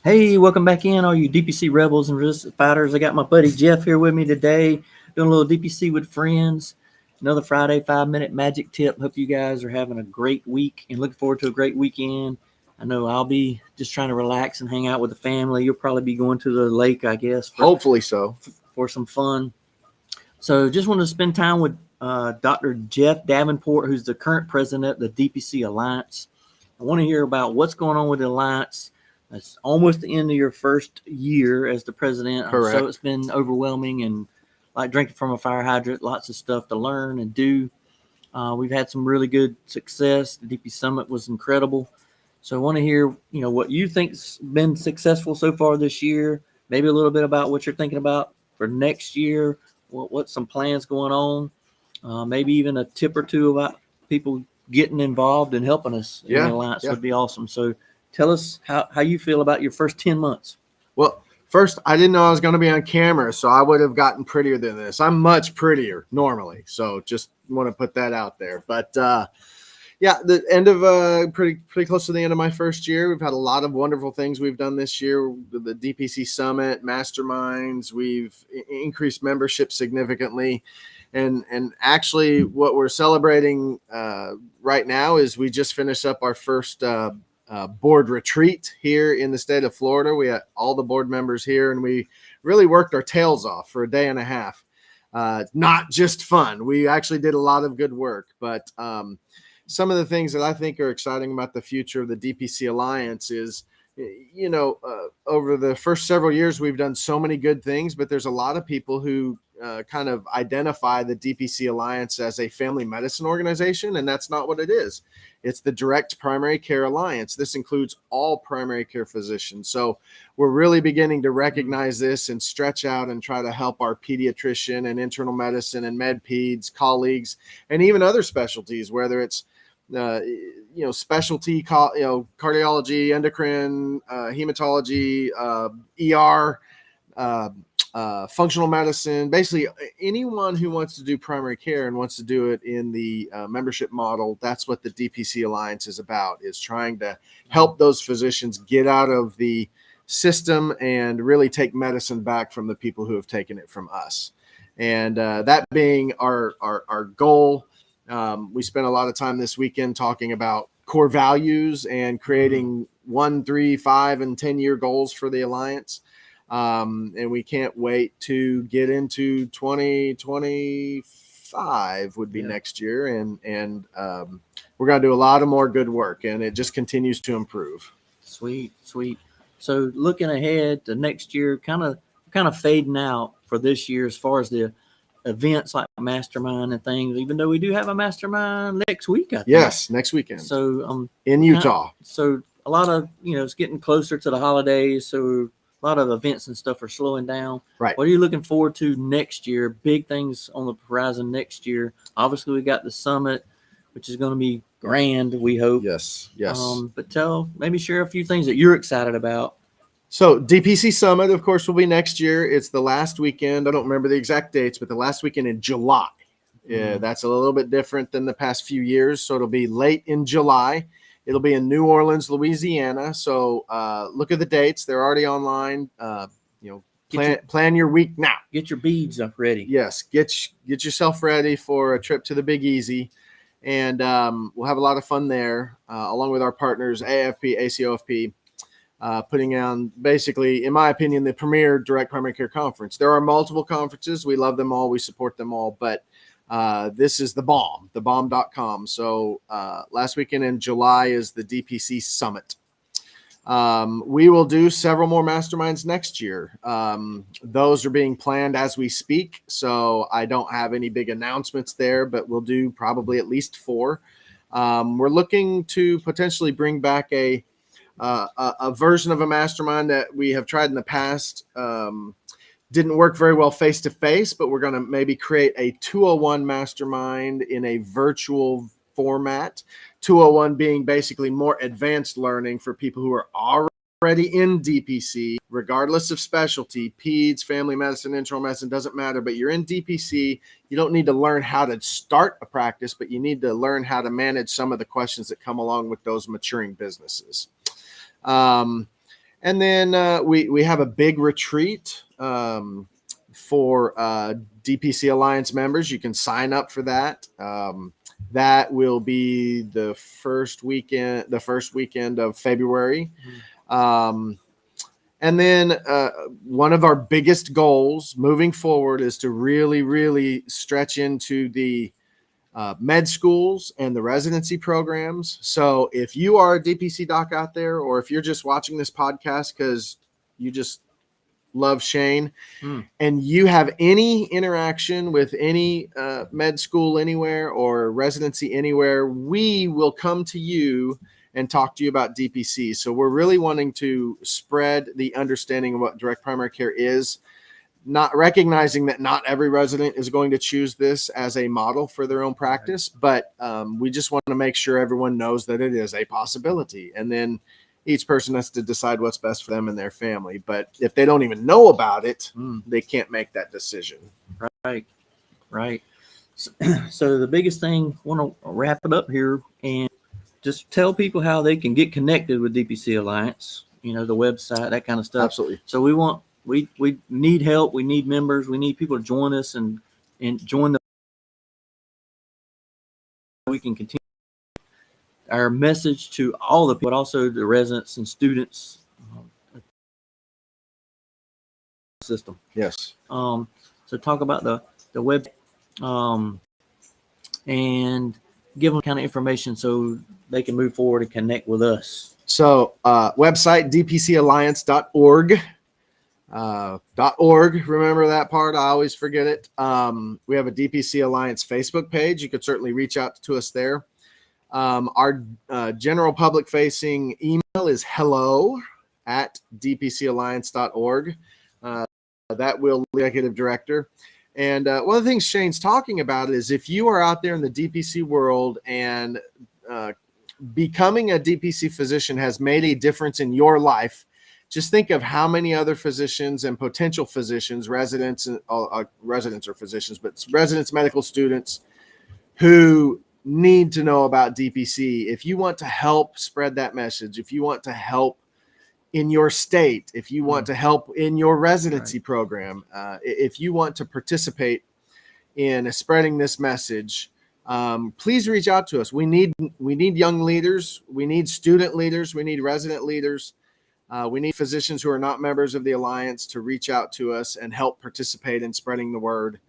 Hey, welcome back in, all you DPC rebels and resistance fighters. I got my buddy Jeff here with me today, doing a little DPC with friends. Another Friday 5-minute magic tip. Hope you guys are having a great week and looking forward to a great weekend. I know I'll be just trying to relax and hang out with the family. You'll probably be going to the lake, I guess. Hopefully so. For some fun. So just wanted to spend time with Dr. Jeff Davenport, who's the current president of the DPC Alliance. I want to hear about what's going on with the Alliance. It's almost the end of your first year as the president. Correct. So it's been overwhelming and like drinking from a fire hydrant, lots of stuff to learn and do. We've had some really good success. The DP Summit was incredible. So I want to hear, what you think's been successful so far this year, maybe a little bit about what you're thinking about for next year, what's some plans going on, maybe even a tip or two about people getting involved and helping us in the Alliance would be awesome. So tell us how you feel about your first 10 months. Well, first, I didn't know I was going to be on camera, so I would have gotten prettier than this. I'm much prettier normally, so just want to put that out there. But, the end of pretty close to the end of my first year. We've had a lot of wonderful things we've done this year. The DPC Summit, masterminds, we've increased membership significantly. And actually what we're celebrating right now is we just finished up our first board retreat here in the state of Florida. We had all the board members here, and we really worked our tails off for a day and a half. Not just fun. We actually did a lot of good work, but some of the things that I think are exciting about the future of the DPC Alliance is, over the first several years, we've done so many good things, but there's a lot of people who kind of identify the DPC Alliance as a family medicine organization, and that's not what it is. It's the Direct Primary Care Alliance. This includes all primary care physicians. So we're really beginning to recognize this and stretch out and try to help our pediatrician and internal medicine and med peds colleagues, and even other specialties, whether it's specialty, cardiology, endocrine, hematology, ER, functional medicine, basically anyone who wants to do primary care and wants to do it in the membership model. That's what the DPC Alliance is about, is trying to help those physicians get out of the system and really take medicine back from the people who have taken it from us. And that being our goal, we spent a lot of time this weekend talking about core values and creating 1, 3, 5, and 10-year goals for the Alliance. And we can't wait to get into 2025 would be next year. And we're going to do a lot of more good work, and it just continues to improve. Sweet. So looking ahead to next year, kind of fading out for this year as far as the events like mastermind and things, even though we do have a mastermind next week, I think. Yes, next weekend. So in Utah. So a lot of, it's getting closer to the holidays, so a lot of events and stuff are slowing down. Right. What are you looking forward to next year? Big things on the horizon next year. Obviously, we got the summit, which is going to be grand, we hope. Yes. But maybe share a few things that you're excited about. So DPC Summit, of course, will be next year. It's the last weekend. I don't remember the exact dates, but the last weekend in July. Yeah, that's a little bit different than the past few years. So it'll be late in July. It'll be in New Orleans, Louisiana. So look at the dates. They're already online. Plan your week now. Get your beads up ready. Yes, get yourself ready for a trip to the Big Easy. And we'll have a lot of fun there, along with our partners, AFP, ACOFP. Putting on, basically, in my opinion, the premier direct primary care conference. There are multiple conferences. We love them all. We support them all. But this is the bomb, thebomb.com. So last weekend in July is the DPC Summit. We will do several more masterminds next year. Those are being planned as we speak. So I don't have any big announcements there, but we'll do probably at least 4. We're looking to potentially bring back a version of a mastermind that we have tried in the past didn't work very well face to face, but we're going to maybe create a 201 mastermind in a virtual format. 201 being basically more advanced learning for people who are already in DPC, regardless of specialty, peds, family medicine, internal medicine, doesn't matter, but you're in DPC. You don't need to learn how to start a practice, but you need to learn how to manage some of the questions that come along with those maturing businesses. And then we have a big retreat for DPC Alliance members. You can sign up for that. That will be the first weekend of February. And then one of our biggest goals moving forward is to really, really stretch into the med schools and the residency programs. So if you are a DPC doc out there, or if you're just watching this podcast because you just love Shane and you have any interaction with any med school anywhere or residency anywhere, we will come to you and talk to you about DPC. So we're really wanting to spread the understanding of what direct primary care is, not recognizing that not every resident is going to choose this as a model for their own practice, but we just want to make sure everyone knows that it is a possibility. And then each person has to decide what's best for them and their family. But if they don't even know about it, they can't make that decision. Right. So the biggest thing, I want to wrap it up here and just tell people how they can get connected with DPC Alliance, the website, that kind of stuff. Absolutely. So we need help. We need members. We need people to join us and join we can continue our message to all the people, but also the residents and students system. Yes. So talk about the web and give them kind of information so they can move forward and connect with us. So website, dpcalliance.org. .org. Remember that part. I always forget it. We have a DPC Alliance Facebook page. You could certainly reach out to us there. Our general public facing email is hello@dpcalliance.org. That will executive director. And one of the things Shane's talking about is if you are out there in the DPC world and becoming a DPC physician has made a difference in your life, just think of how many other physicians and potential physicians, residents or physicians, but residents, medical students who need to know about DPC. If you want to help spread that message, if you want to help in your state, if you want to help in your residency program, if you want to participate in spreading this message, please reach out to us. We need young leaders. We need student leaders. We need resident leaders. We need physicians who are not members of the Alliance to reach out to us and help participate in spreading the word.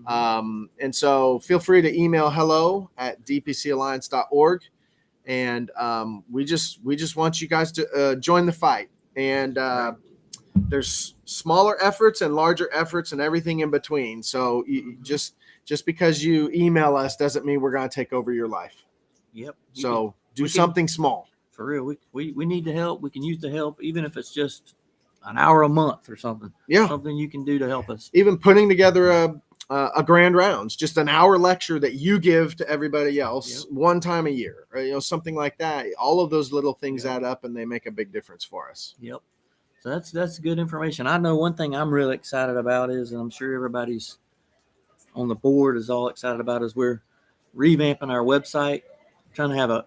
And so feel free to email hello@dpcalliance.org. And we just want you guys to join the fight. And there's smaller efforts and larger efforts and everything in between. So you just because you email us doesn't mean we're going to take over your life. Yep. So do something small. For real. We need the help. We can use the help, even if it's just an hour a month or something. Yeah. Something you can do to help us. Even putting together a grand rounds, just an hour lecture that you give to everybody else one time a year, or something like that. All of those little things add up and they make a big difference for us. Yep. So that's good information. I know one thing I'm really excited about is, and I'm sure everybody's on the board is all excited about, is we're revamping our website, trying to have a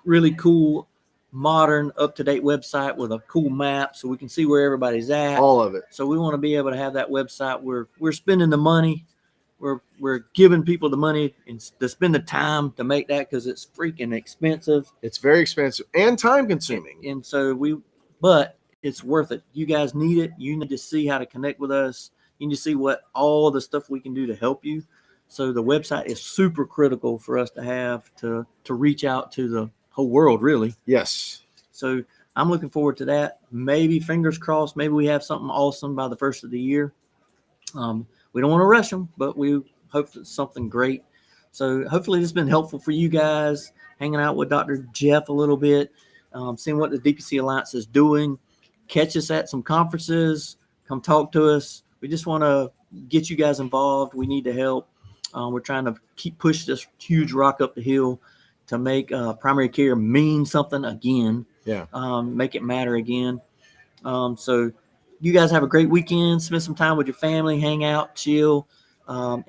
really cool, modern, up-to-date website with a cool map so we can see where everybody's at. All of it. So we want to be able to have that website where we're spending the money. We're giving people the money and to spend the time to make that, because it's freaking expensive. It's very expensive and time consuming. And so but it's worth it. You guys need it. You need to see how to connect with us. You need to see what all the stuff we can do to help you. So the website is super critical for us to have to reach out to the whole world, really. Yes. So I'm looking forward to that. Maybe, fingers crossed, maybe we have something awesome by the first of the year. We don't want to rush them, but we hope it's something great. So hopefully this has been helpful for you guys, hanging out with Dr. Jeff a little bit, seeing what the DPC Alliance is doing. Catch us at some conferences. Come talk to us. we just want to get you guys involved. We need the help. We're trying to keep push this huge rock up the hill to make primary care mean something again. Yeah. Make it matter again. So you guys have a great weekend. Spend some time with your family, hang out, chill, and